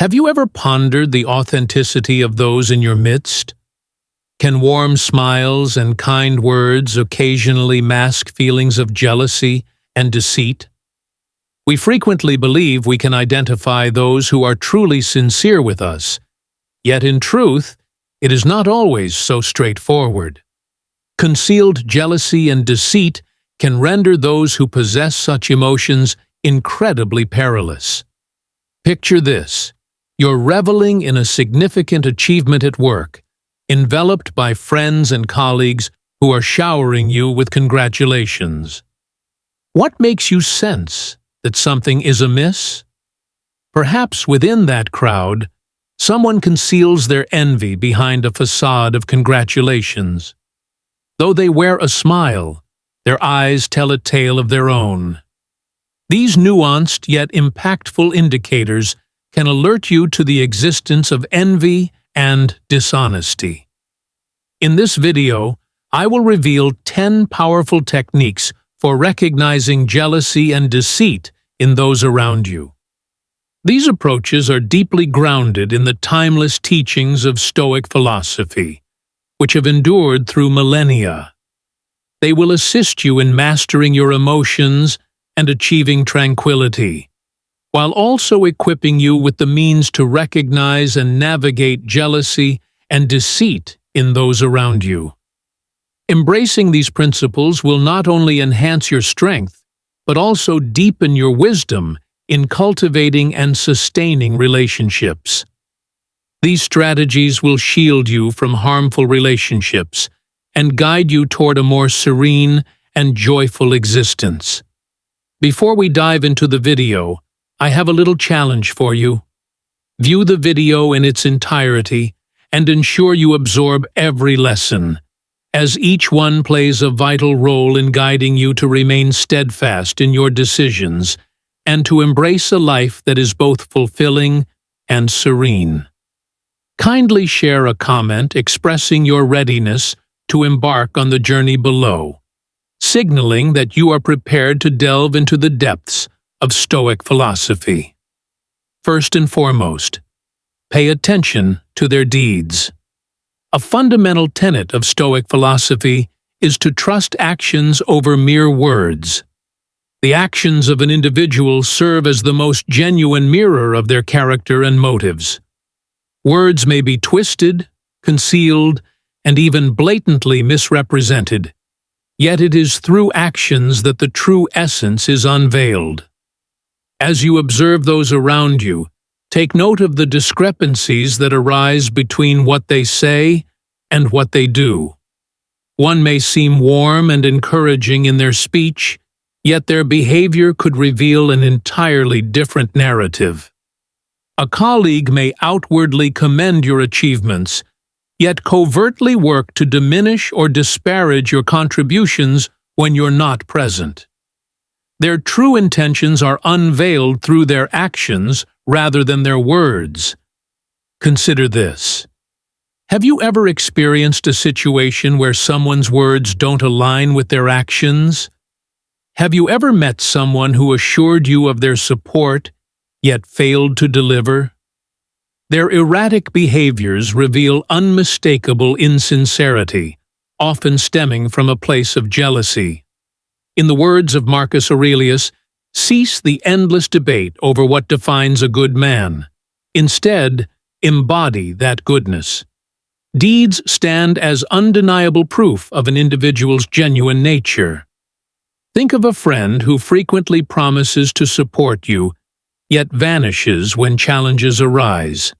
Have you ever pondered the authenticity of those in your midst? Can warm smiles and kind words occasionally mask feelings of jealousy and deceit? We frequently believe we can identify those who are truly sincere with us, yet in truth, it is not always so straightforward. Concealed jealousy and deceit can render those who possess such emotions incredibly perilous. Picture this. You're reveling in a significant achievement at work, enveloped by friends and colleagues who are showering you with congratulations. What makes you sense that something is amiss? Perhaps within that crowd, someone conceals their envy behind a facade of congratulations. Though they wear a smile, their eyes tell a tale of their own. These nuanced yet impactful indicators can alert you to the existence of envy and dishonesty. In this video, I will reveal 10 powerful techniques for recognizing jealousy and deceit in those around you. These approaches are deeply grounded in the timeless teachings of Stoic philosophy, which have endured through millennia. They will assist you in mastering your emotions and achieving tranquility, while also equipping you with the means to recognize and navigate jealousy and deceit in those around you. Embracing these principles will not only enhance your strength, but also deepen your wisdom in cultivating and sustaining relationships. These strategies will shield you from harmful relationships and guide you toward a more serene and joyful existence. Before we dive into the video, I have a little challenge for you. View the video in its entirety and ensure you absorb every lesson, as each one plays a vital role in guiding you to remain steadfast in your decisions and to embrace a life that is both fulfilling and serene. Kindly share a comment expressing your readiness to embark on the journey below, signaling that you are prepared to delve into the depths of Stoic philosophy. First and foremost, pay attention to their deeds. A fundamental tenet of Stoic philosophy is to trust actions over mere words. The actions of an individual serve as the most genuine mirror of their character and motives. Words may be twisted, concealed, and even blatantly misrepresented, yet it is through actions that the true essence is unveiled. As you observe those around you, take note of the discrepancies that arise between what they say and what they do. One may seem warm and encouraging in their speech, yet their behavior could reveal an entirely different narrative. A colleague may outwardly commend your achievements, yet covertly work to diminish or disparage your contributions when you're not present. Their true intentions are unveiled through their actions rather than their words. Consider this. Have you ever experienced a situation where someone's words don't align with their actions? Have you ever met someone who assured you of their support, yet failed to deliver? Their erratic behaviors reveal unmistakable insincerity, often stemming from a place of jealousy. In the words of Marcus Aurelius, cease the endless debate over what defines a good man. Instead, embody that goodness. Deeds stand as undeniable proof of an individual's genuine nature. Think of a friend who frequently promises to support you, yet vanishes when challenges arise.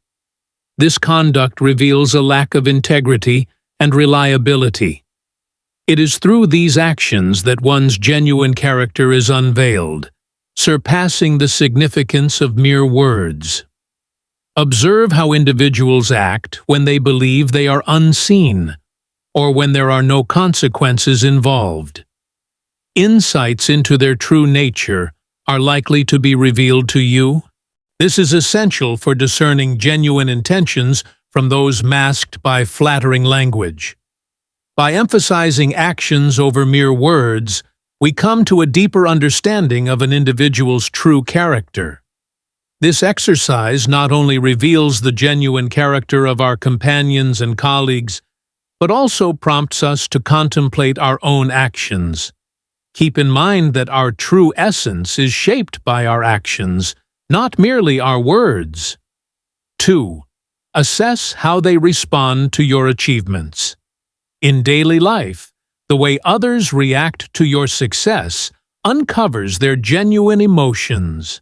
This conduct reveals a lack of integrity and reliability. It is through these actions that one's genuine character is unveiled, surpassing the significance of mere words. Observe how individuals act when they believe they are unseen, or when there are no consequences involved. Insights into their true nature are likely to be revealed to you. This is essential for discerning genuine intentions from those masked by flattering language. By emphasizing actions over mere words, we come to a deeper understanding of an individual's true character. This exercise not only reveals the genuine character of our companions and colleagues, but also prompts us to contemplate our own actions. Keep in mind that our true essence is shaped by our actions, not merely our words. 2. Assess how they respond to your achievements. In daily life, the way others react to your success uncovers their genuine emotions.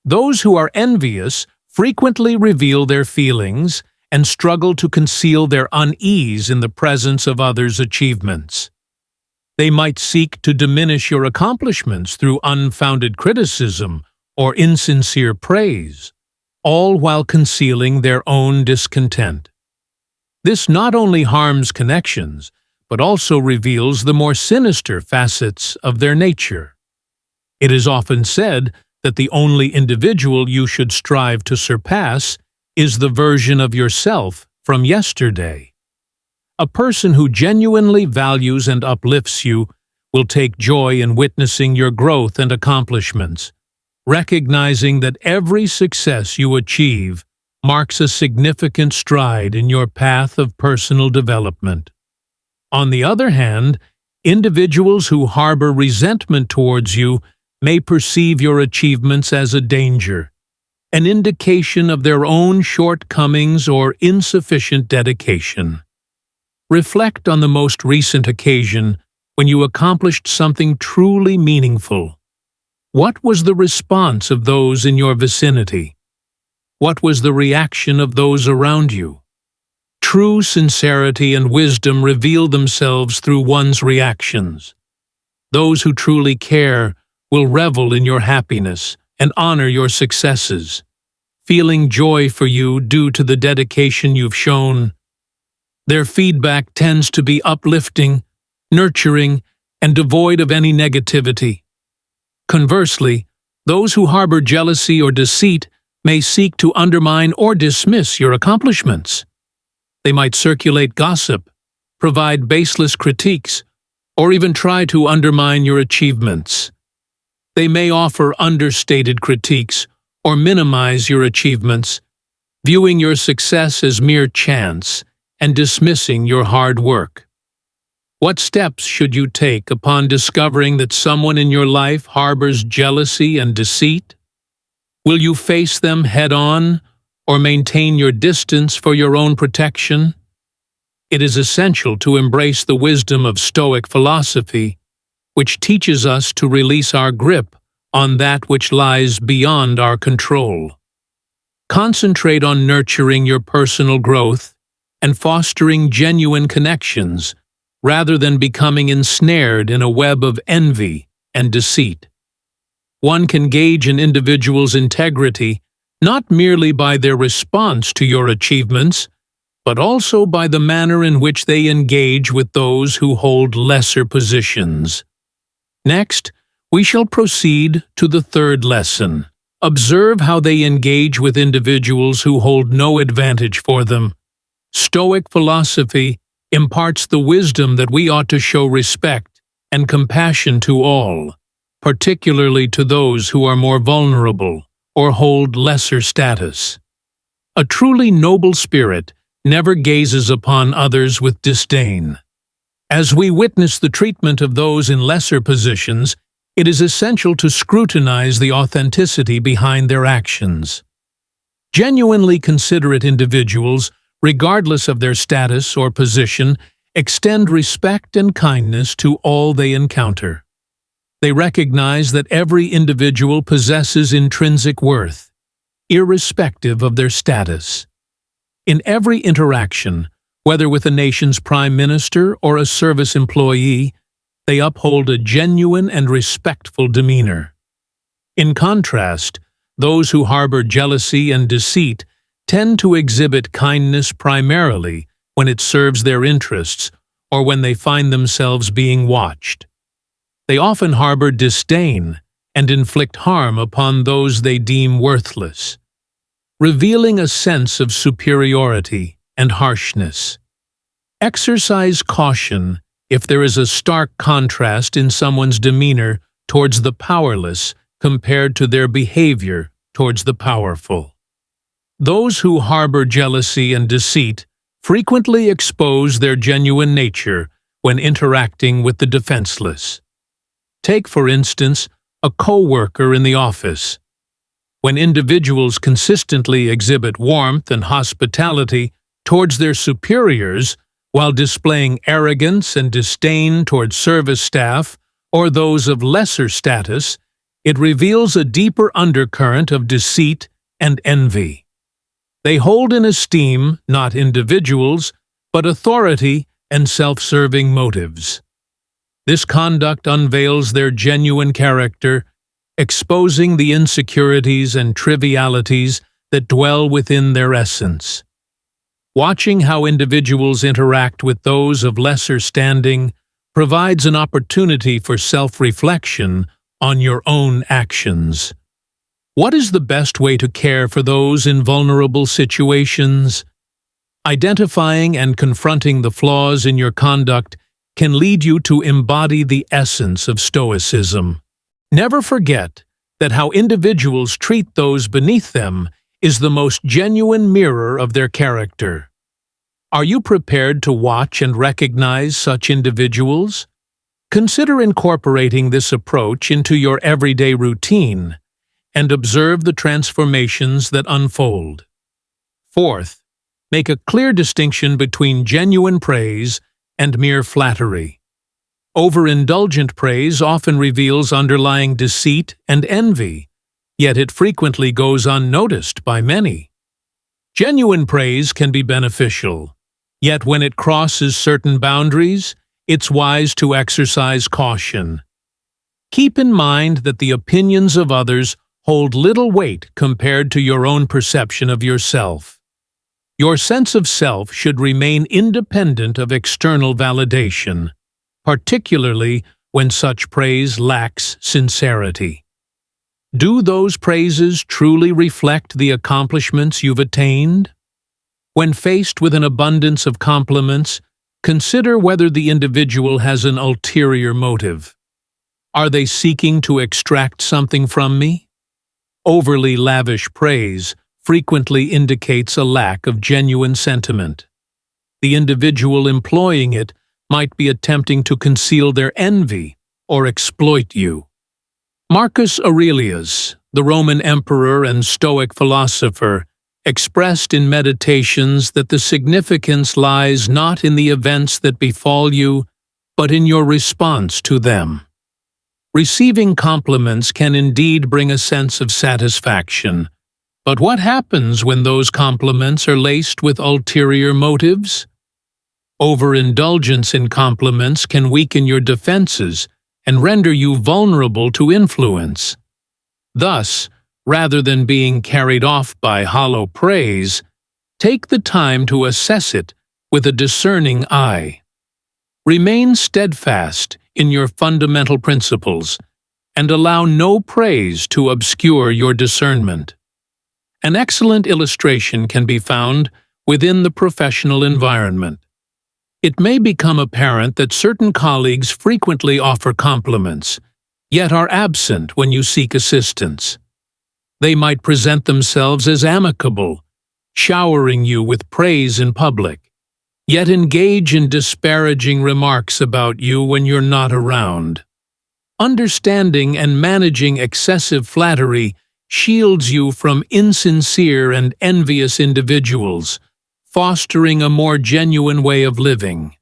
Those who are envious frequently reveal their feelings and struggle to conceal their unease in the presence of others' achievements. They might seek to diminish your accomplishments through unfounded criticism or insincere praise, all while concealing their own discontent. This not only harms connections, but also reveals the more sinister facets of their nature. It is often said that the only individual you should strive to surpass is the version of yourself from yesterday. A person who genuinely values and uplifts you will take joy in witnessing your growth and accomplishments, recognizing that every success you achieve marks a significant stride in your path of personal development. On the other hand, individuals who harbor resentment towards you may perceive your achievements as a danger, an indication of their own shortcomings or insufficient dedication. Reflect on the most recent occasion when you accomplished something truly meaningful. What was the response of those in your vicinity? What was the reaction of those around you? True sincerity and wisdom reveal themselves through one's reactions. Those who truly care will revel in your happiness and honor your successes, feeling joy for you due to the dedication you've shown. Their feedback tends to be uplifting, nurturing, and devoid of any negativity. Conversely, those who harbor jealousy or deceit may seek to undermine or dismiss your accomplishments. They might circulate gossip, provide baseless critiques, or even try to undermine your achievements. They may offer understated critiques or minimize your achievements, viewing your success as mere chance and dismissing your hard work. What steps should you take upon discovering that someone in your life harbors jealousy and deceit? Will you face them head-on or maintain your distance for your own protection? It is essential to embrace the wisdom of Stoic philosophy, which teaches us to release our grip on that which lies beyond our control. Concentrate on nurturing your personal growth and fostering genuine connections, rather than becoming ensnared in a web of envy and deceit. One can gauge an individual's integrity not merely by their response to your achievements, but also by the manner in which they engage with those who hold lesser positions. Next, we shall proceed to the third lesson. Observe how they engage with individuals who hold no advantage for them. Stoic philosophy imparts the wisdom that we ought to show respect and compassion to all, particularly to those who are more vulnerable or hold lesser status. A truly noble spirit never gazes upon others with disdain. As we witness the treatment of those in lesser positions, it is essential to scrutinize the authenticity behind their actions. Genuinely considerate individuals, regardless of their status or position, extend respect and kindness to all they encounter. They recognize that every individual possesses intrinsic worth, irrespective of their status. In every interaction, whether with a nation's prime minister or a service employee, they uphold a genuine and respectful demeanor. In contrast, those who harbor jealousy and deceit tend to exhibit kindness primarily when it serves their interests or when they find themselves being watched. They often harbor disdain and inflict harm upon those they deem worthless, revealing a sense of superiority and harshness. Exercise caution if there is a stark contrast in someone's demeanor towards the powerless compared to their behavior towards the powerful. Those who harbor jealousy and deceit frequently expose their genuine nature when interacting with the defenseless. Take, for instance, a co-worker in the office. When individuals consistently exhibit warmth and hospitality towards their superiors while displaying arrogance and disdain towards service staff or those of lesser status, it reveals a deeper undercurrent of deceit and envy. They hold in esteem not individuals, but authority and self-serving motives. This conduct unveils their genuine character, exposing the insecurities and trivialities that dwell within their essence. Watching how individuals interact with those of lesser standing provides an opportunity for self-reflection on your own actions. What is the best way to care for those in vulnerable situations? Identifying and confronting the flaws in your conduct can lead you to embody the essence of Stoicism. Never forget that how individuals treat those beneath them is the most genuine mirror of their character. Are you prepared to watch and recognize such individuals? Consider incorporating this approach into your everyday routine and observe the transformations that unfold. Fourth, make a clear distinction between genuine praise and mere flattery. Overindulgent praise often reveals underlying deceit and envy, yet it frequently goes unnoticed by many. Genuine praise can be beneficial, yet when it crosses certain boundaries, it's wise to exercise caution. Keep in mind that the opinions of others hold little weight compared to your own perception of yourself. Your sense of self should remain independent of external validation, particularly when such praise lacks sincerity. Do those praises truly reflect the accomplishments you've attained? When faced with an abundance of compliments, consider whether the individual has an ulterior motive. Are they seeking to extract something from me? Overly lavish praise frequently indicates a lack of genuine sentiment. The individual employing it might be attempting to conceal their envy or exploit you. Marcus Aurelius, the Roman emperor and Stoic philosopher, expressed in Meditations that the significance lies not in the events that befall you, but in your response to them. Receiving compliments can indeed bring a sense of satisfaction, but what happens when those compliments are laced with ulterior motives? Overindulgence in compliments can weaken your defenses and render you vulnerable to influence. Thus, rather than being carried off by hollow praise, take the time to assess it with a discerning eye. Remain steadfast in your fundamental principles and allow no praise to obscure your discernment. An excellent illustration can be found within the professional environment. It may become apparent that certain colleagues frequently offer compliments, yet are absent when you seek assistance. They might present themselves as amicable, showering you with praise in public, yet engage in disparaging remarks about you when you're not around. Understanding and managing excessive flattery shields you from insincere and envious individuals, fostering a more genuine way of living.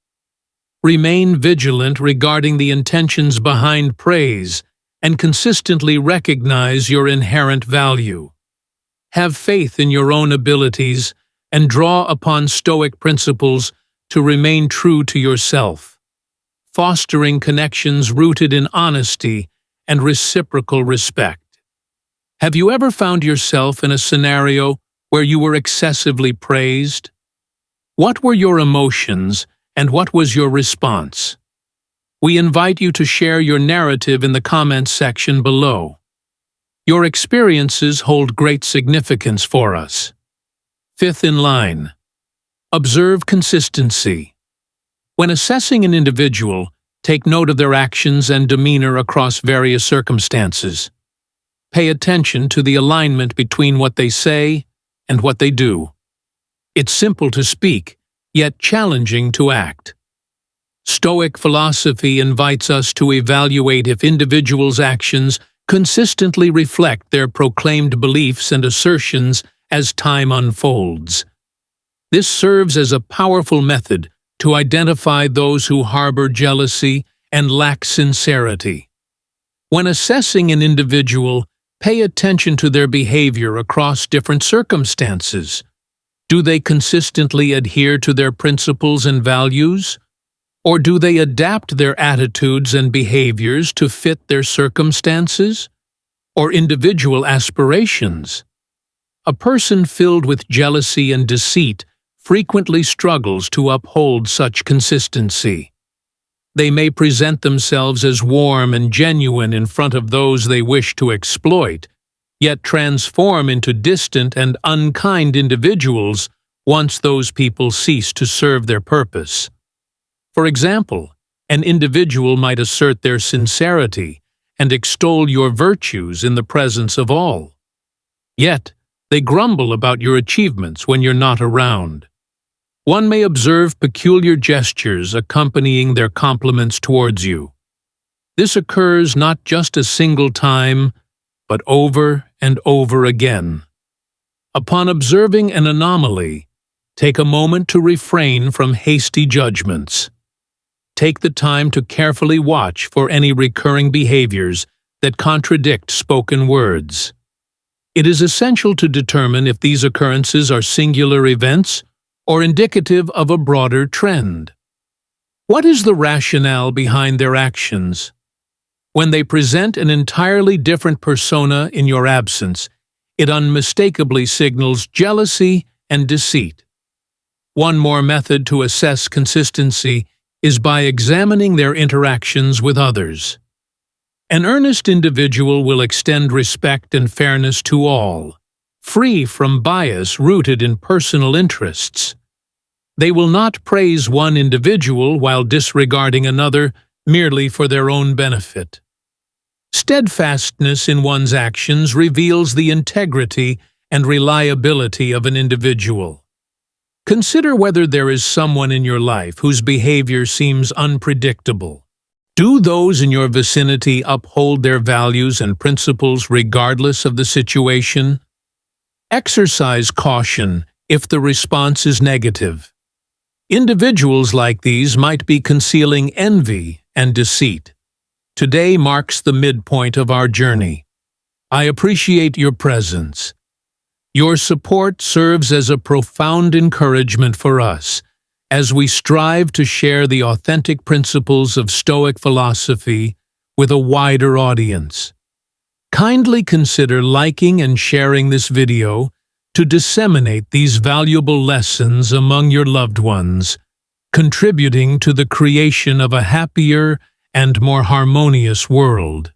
Remain vigilant regarding the intentions behind praise and consistently recognize your inherent value. Have faith in your own abilities and draw upon Stoic principles to remain true to yourself, fostering connections rooted in honesty and reciprocal respect. Have you ever found yourself in a scenario where you were excessively praised? What were your emotions and what was your response? We invite you to share your narrative in the comments section below. Your experiences hold great significance for us. Fifth in line, observe consistency. When assessing an individual, take note of their actions and demeanor across various circumstances. pay attention to the alignment between what they say and what they do. It's simple to speak, yet challenging to act. Stoic philosophy invites us to evaluate if individuals' actions consistently reflect their proclaimed beliefs and assertions as time unfolds. This serves as a powerful method to identify those who harbor jealousy and lack sincerity. When assessing an individual, pay attention to their behavior across different circumstances. Do they consistently adhere to their principles and values? Or do they adapt their attitudes and behaviors to fit their circumstances or individual aspirations? A person filled with jealousy and deceit frequently struggles to uphold such consistency. They may present themselves as warm and genuine in front of those they wish to exploit, yet transform into distant and unkind individuals once those people cease to serve their purpose. For example, an individual might assert their sincerity and extol your virtues in the presence of all. Yet, they grumble about your achievements when you're not around. One may observe peculiar gestures accompanying their compliments towards you. This occurs not just a single time, but over and over again. Upon observing an anomaly, take a moment to refrain from hasty judgments. Take the time to carefully watch for any recurring behaviors that contradict spoken words. It is essential to determine if these occurrences are singular events or indicative of a broader trend. What is the rationale behind their actions? When they present an entirely different persona in your absence, it unmistakably signals jealousy and deceit. One more method to assess consistency is by examining their interactions with others. An earnest individual will extend respect and fairness to all, free from bias rooted in personal interests. They will not praise one individual while disregarding another merely for their own benefit. Steadfastness in one's actions reveals the integrity and reliability of an individual. Consider whether there is someone in your life whose behavior seems unpredictable. Do those in your vicinity uphold their values and principles regardless of the situation? Exercise caution if the response is negative. Individuals like these might be concealing envy and deceit. Today marks the midpoint of our journey. I appreciate your presence. Your support serves as a profound encouragement for us as we strive to share the authentic principles of Stoic philosophy with a wider audience. Kindly consider liking and sharing this video to disseminate these valuable lessons among your loved ones, contributing to the creation of a happier and more harmonious world.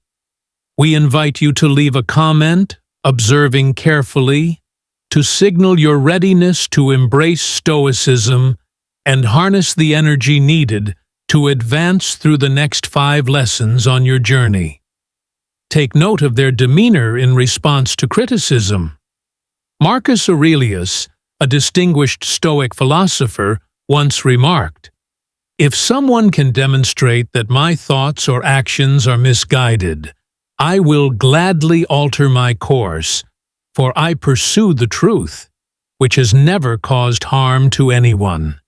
We invite you to leave a comment, observing carefully, to signal your readiness to embrace Stoicism and harness the energy needed to advance through the next 5 lessons on your journey. Take note of their demeanor in response to criticism. Marcus Aurelius, a distinguished Stoic philosopher, once remarked, "If someone can demonstrate that my thoughts or actions are misguided, I will gladly alter my course, for I pursue the truth, which has never caused harm to anyone."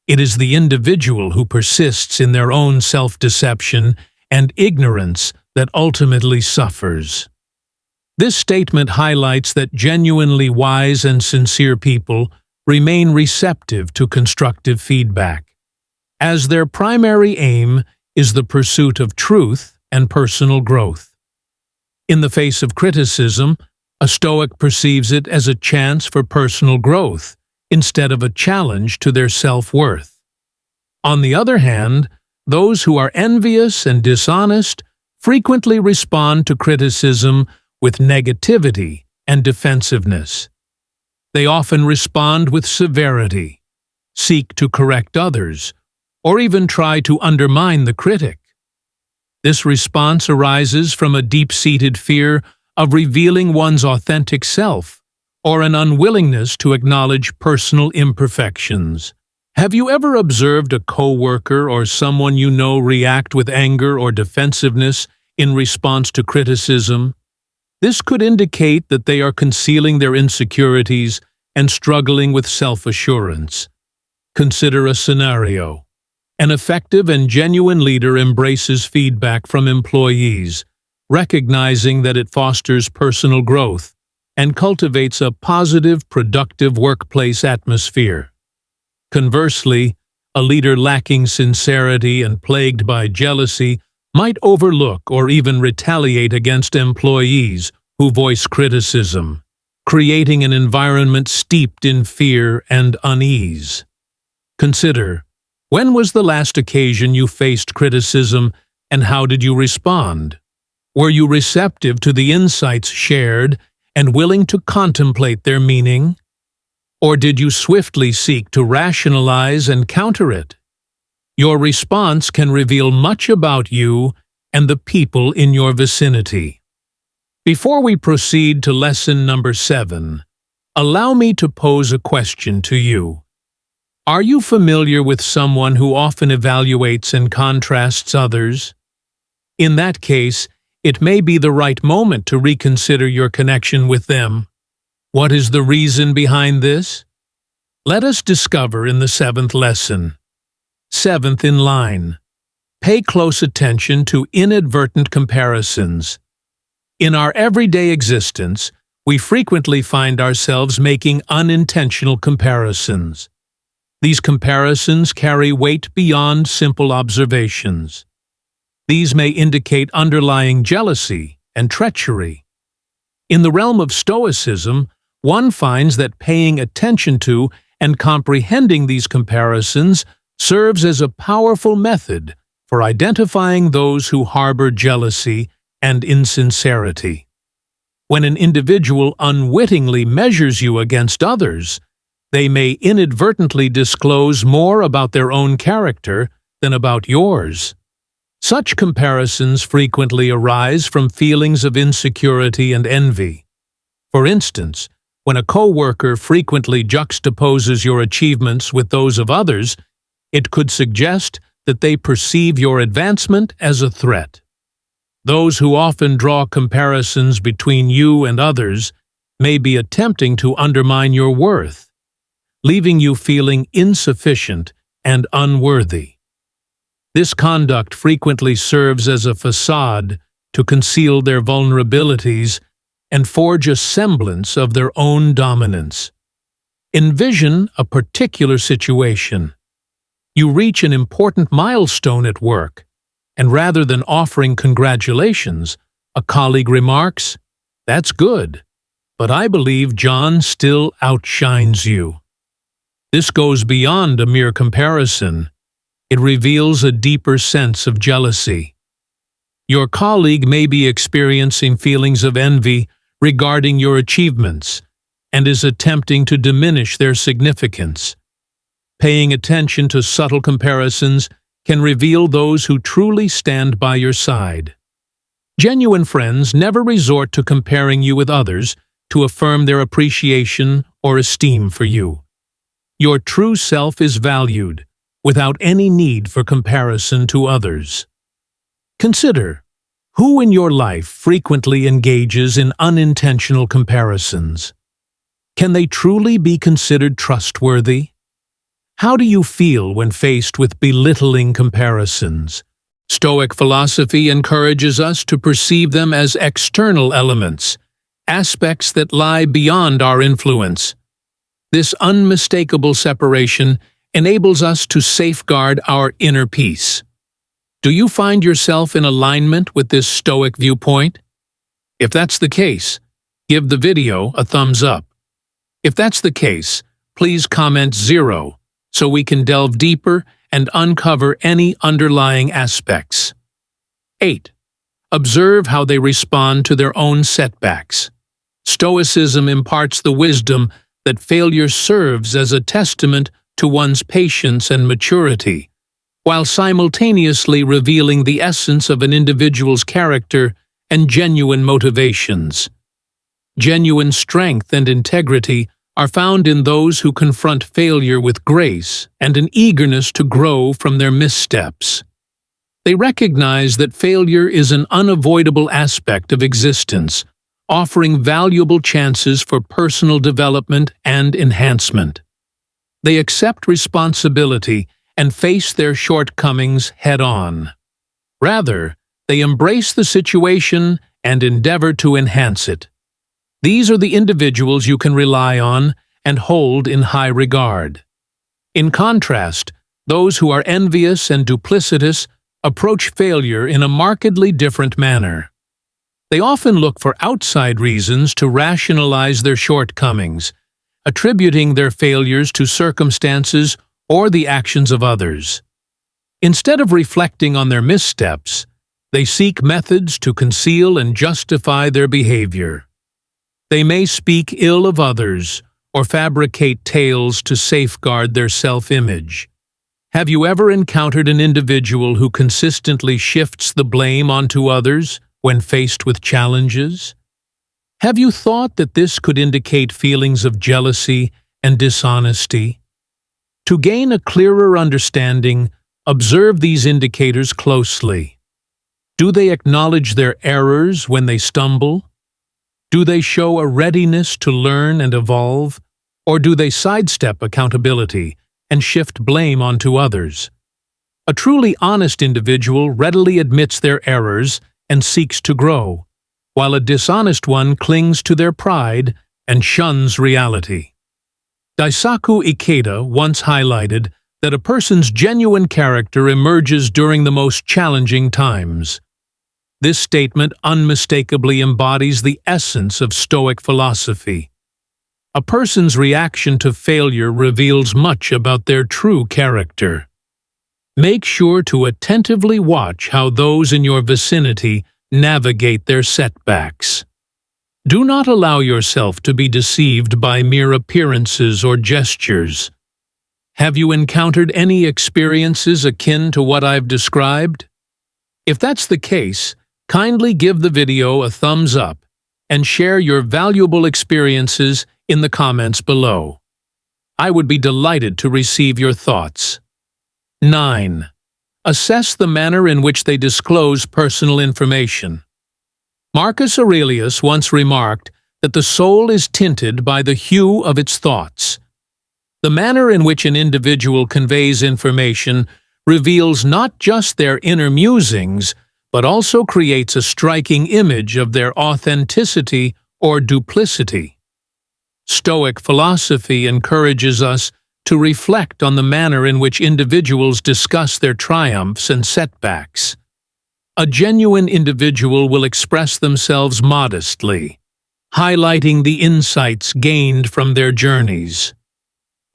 It is the individual who persists in their own self-deception and ignorance that ultimately suffers. This statement highlights that genuinely wise and sincere people remain receptive to constructive feedback, as their primary aim is the pursuit of truth and personal growth. In the face of criticism, a Stoic perceives it as a chance for personal growth instead of a challenge to their self-worth. On the other hand, those who are envious and dishonest frequently respond to criticism with negativity and defensiveness. They often respond with severity, seek to correct others, or even try to undermine the critic. This response arises from a deep-seated fear of revealing one's authentic self, or an unwillingness to acknowledge personal imperfections. Have you ever observed a coworker or someone you know react with anger or defensiveness in response to criticism? This could indicate that they are concealing their insecurities and struggling with self-assurance. Consider a scenario. An effective and genuine leader embraces feedback from employees, recognizing that it fosters personal growth and cultivates a positive, productive workplace atmosphere. Conversely, a leader lacking sincerity and plagued by jealousy might overlook or even retaliate against employees who voice criticism, creating an environment steeped in fear and unease. Consider, when was the last occasion you faced criticism and how did you respond? Were you receptive to the insights shared and willing to contemplate their meaning? Or did you swiftly seek to rationalize and counter it? Your response can reveal much about you and the people in your vicinity. Before we proceed to lesson number 7, allow me to pose a question to you. Are you familiar with someone who often evaluates and contrasts others? In that case, it may be the right moment to reconsider your connection with them. What is the reason behind this? Let us discover in the 7th lesson. 7th in line. Pay close attention to inadvertent comparisons. In our everyday existence, we frequently find ourselves making unintentional comparisons. These comparisons carry weight beyond simple observations. These may indicate underlying jealousy and treachery. In the realm of Stoicism, one finds that paying attention to and comprehending these comparisons serves as a powerful method for identifying those who harbor jealousy and insincerity. When an individual unwittingly measures you against others, they may inadvertently disclose more about their own character than about yours. Such comparisons frequently arise from feelings of insecurity and envy. For instance, when a coworker frequently juxtaposes your achievements with those of others, it could suggest that they perceive your advancement as a threat. Those who often draw comparisons between you and others may be attempting to undermine your worth, leaving you feeling insufficient and unworthy. This conduct frequently serves as a facade to conceal their vulnerabilities and forge a semblance of their own dominance. Envision a particular situation. You reach an important milestone at work, and rather than offering congratulations, a colleague remarks, "That's good, but I believe John still outshines you." This goes beyond a mere comparison. It reveals a deeper sense of jealousy. Your colleague may be experiencing feelings of envy regarding your achievements and is attempting to diminish their significance. Paying attention to subtle comparisons can reveal those who truly stand by your side. Genuine friends never resort to comparing you with others to affirm their appreciation or esteem for you. Your true self is valued, without any need for comparison to others. Consider, who in your life frequently engages in unintentional comparisons? Can they truly be considered trustworthy? How do you feel when faced with belittling comparisons? Stoic philosophy encourages us to perceive them as external elements, aspects that lie beyond our influence. This unmistakable separation enables us to safeguard our inner peace. Do you find yourself in alignment with this Stoic viewpoint? If that's the case, give the video a thumbs up. If that's the case, please comment 0 so we can delve deeper and uncover any underlying aspects. 8. Observe how they respond to their own setbacks. Stoicism imparts the wisdom that failure serves as a testament to one's patience and maturity, while simultaneously revealing the essence of an individual's character and genuine motivations. Genuine strength and integrity are found in those who confront failure with grace and an eagerness to grow from their missteps. They recognize that failure is an unavoidable aspect of existence, offering valuable chances for personal development and enhancement. They accept responsibility and face their shortcomings head-on. Rather, they embrace the situation and endeavor to enhance it. These are the individuals you can rely on and hold in high regard. In contrast, those who are envious and duplicitous approach failure in a markedly different manner. They often look for outside reasons to rationalize their shortcomings, attributing their failures to circumstances or the actions of others. Instead of reflecting on their missteps, they seek methods to conceal and justify their behavior. They may speak ill of others or fabricate tales to safeguard their self-image. Have you ever encountered an individual who consistently shifts the blame onto others when faced with challenges? Have you thought that this could indicate feelings of jealousy and dishonesty? To gain a clearer understanding, observe these indicators closely. Do they acknowledge their errors when they stumble? Do they show a readiness to learn and evolve, or do they sidestep accountability and shift blame onto others? A truly honest individual readily admits their errors and seeks to grow, while a dishonest one clings to their pride and shuns reality. Daisaku Ikeda once highlighted that a person's genuine character emerges during the most challenging times. This statement unmistakably embodies the essence of Stoic philosophy. A person's reaction to failure reveals much about their true character. Make sure to attentively watch how those in your vicinity navigate their setbacks. Do not allow yourself to be deceived by mere appearances or gestures. Have you encountered any experiences akin to what I've described? If that's the case, kindly give the video a thumbs up and share your valuable experiences in the comments below. I would be delighted to receive your thoughts. 9. Assess the manner in which they disclose personal information. Marcus Aurelius once remarked that the soul is tinted by the hue of its thoughts. The manner in which an individual conveys information reveals not just their inner musings, but also creates a striking image of their authenticity or duplicity. Stoic philosophy encourages us to reflect on the manner in which individuals discuss their triumphs and setbacks. A genuine individual will express themselves modestly, highlighting the insights gained from their journeys.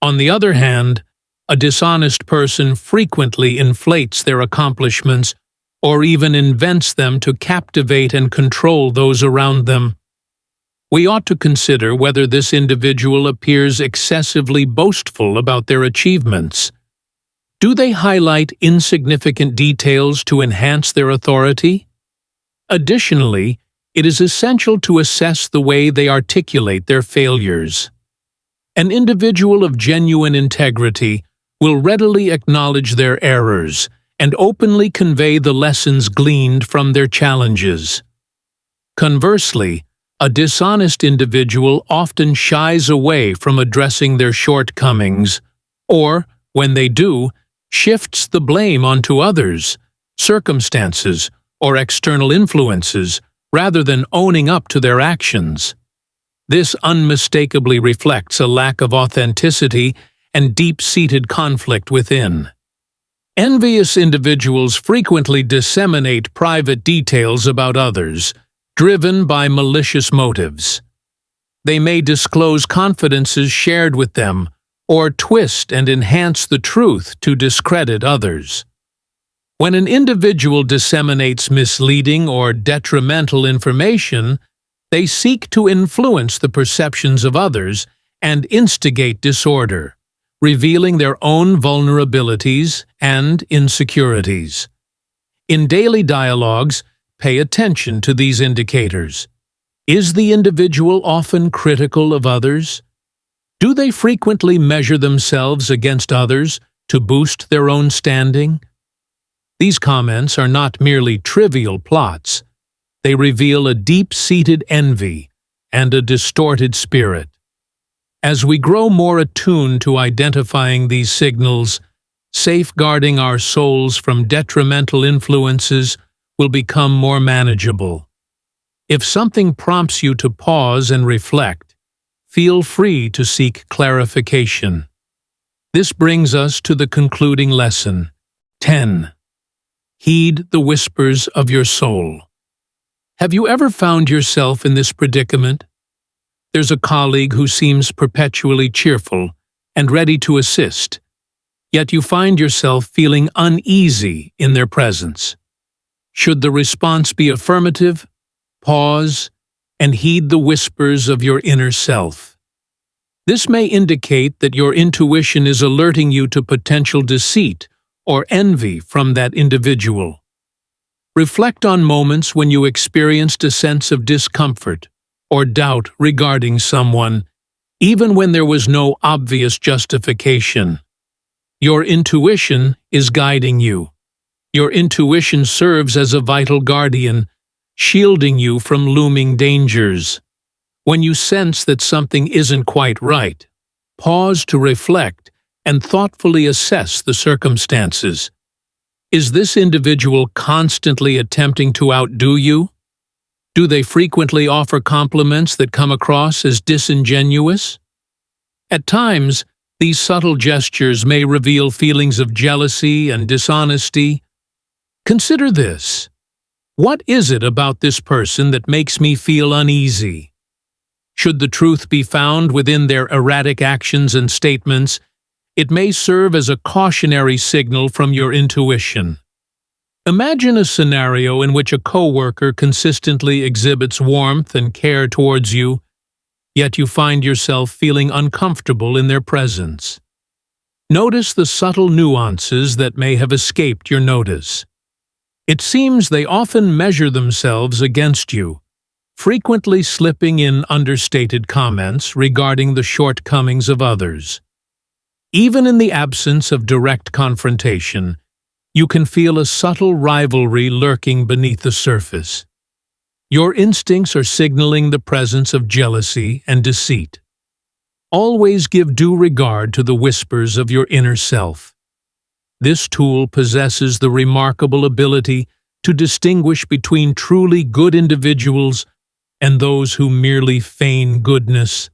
On the other hand, a dishonest person frequently inflates their accomplishments or even invents them to captivate and control those around them. We ought to consider whether this individual appears excessively boastful about their achievements. Do they highlight insignificant details to enhance their authority? Additionally, it is essential to assess the way they articulate their failures. An individual of genuine integrity will readily acknowledge their errors and openly convey the lessons gleaned from their challenges. Conversely, a dishonest individual often shies away from addressing their shortcomings, or, when they do, shifts the blame onto others, circumstances, or external influences, rather than owning up to their actions. This unmistakably reflects a lack of authenticity and deep-seated conflict within. Envious individuals frequently disseminate private details about others, driven by malicious motives. They may disclose confidences shared with them, or twist and enhance the truth to discredit others. When an individual disseminates misleading or detrimental information, they seek to influence the perceptions of others and instigate disorder, revealing their own vulnerabilities and insecurities. In daily dialogues, Pay attention to these indicators. Is the individual often critical of others? Do they frequently measure themselves against others to boost their own standing? These comments are not merely trivial plots. They reveal a deep-seated envy and a distorted spirit. As we grow more attuned to identifying these signals, safeguarding our souls from detrimental influences will become more manageable. If something prompts you to pause and reflect, feel free to seek clarification. This brings us to the concluding lesson. 10. Heed the whispers of your soul. Have you ever found yourself in this predicament? There's a colleague who seems perpetually cheerful and ready to assist, yet you find yourself feeling uneasy in their presence. Should the response be affirmative, pause and heed the whispers of your inner self. This may indicate that your intuition is alerting you to potential deceit or envy from that individual. Reflect on moments when you experienced a sense of discomfort or doubt regarding someone, even when there was no obvious justification. Your intuition is guiding you. Your intuition serves as a vital guardian, shielding you from looming dangers. When you sense that something isn't quite right, pause to reflect and thoughtfully assess the circumstances. Is this individual constantly attempting to outdo you? Do they frequently offer compliments that come across as disingenuous? At times, these subtle gestures may reveal feelings of jealousy and dishonesty. Consider this. What is it about this person that makes me feel uneasy? Should the truth be found within their erratic actions and statements, it may serve as a cautionary signal from your intuition. Imagine a scenario in which a coworker consistently exhibits warmth and care towards you, yet you find yourself feeling uncomfortable in their presence. Notice the subtle nuances that may have escaped your notice. It seems they often measure themselves against you, frequently slipping in understated comments regarding the shortcomings of others. Even in the absence of direct confrontation, you can feel a subtle rivalry lurking beneath the surface. Your instincts are signaling the presence of jealousy and deceit. Always give due regard to the whispers of your inner self. This tool possesses the remarkable ability to distinguish between truly good individuals and those who merely feign goodness.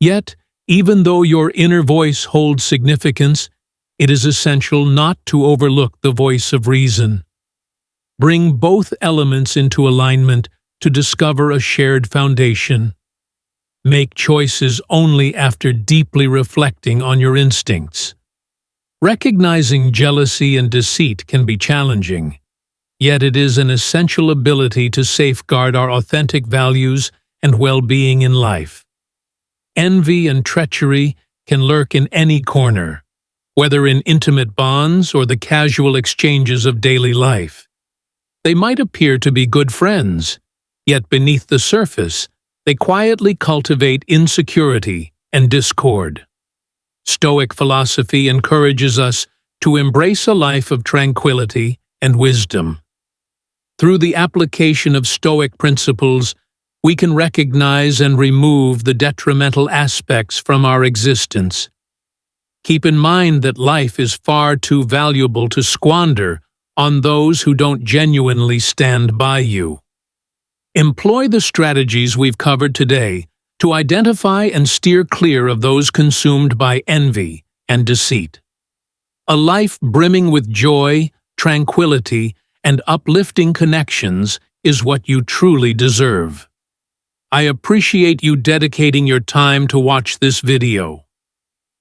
Yet, even though your inner voice holds significance, it is essential not to overlook the voice of reason. Bring both elements into alignment to discover a shared foundation. Make choices only after deeply reflecting on your instincts. Recognizing jealousy and deceit can be challenging, yet it is an essential ability to safeguard our authentic values and well-being in life. Envy and treachery can lurk in any corner, whether in intimate bonds or the casual exchanges of daily life. They might appear to be good friends, yet beneath the surface, they quietly cultivate insecurity and discord. Stoic philosophy encourages us to embrace a life of tranquility and wisdom. Through the application of Stoic principles, we can recognize and remove the detrimental aspects from our existence. Keep in mind that life is far too valuable to squander on those who don't genuinely stand by you. Employ the strategies we've covered today to identify and steer clear of those consumed by envy and deceit. A life brimming with joy, tranquility, and uplifting connections is what you truly deserve. I appreciate you dedicating your time to watch this video.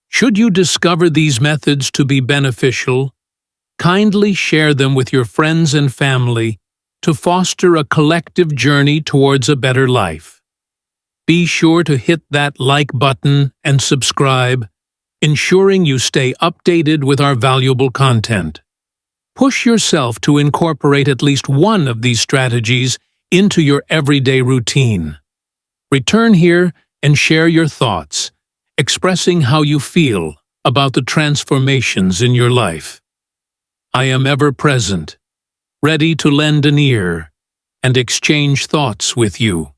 Should you discover these methods to be beneficial, kindly share them with your friends and family to foster a collective journey towards a better life. Be sure to hit that like button and subscribe, ensuring you stay updated with our valuable content. Push yourself to incorporate at least one of these strategies into your everyday routine. Return here and share your thoughts, expressing how you feel about the transformations in your life. I am ever present, ready to lend an ear and exchange thoughts with you.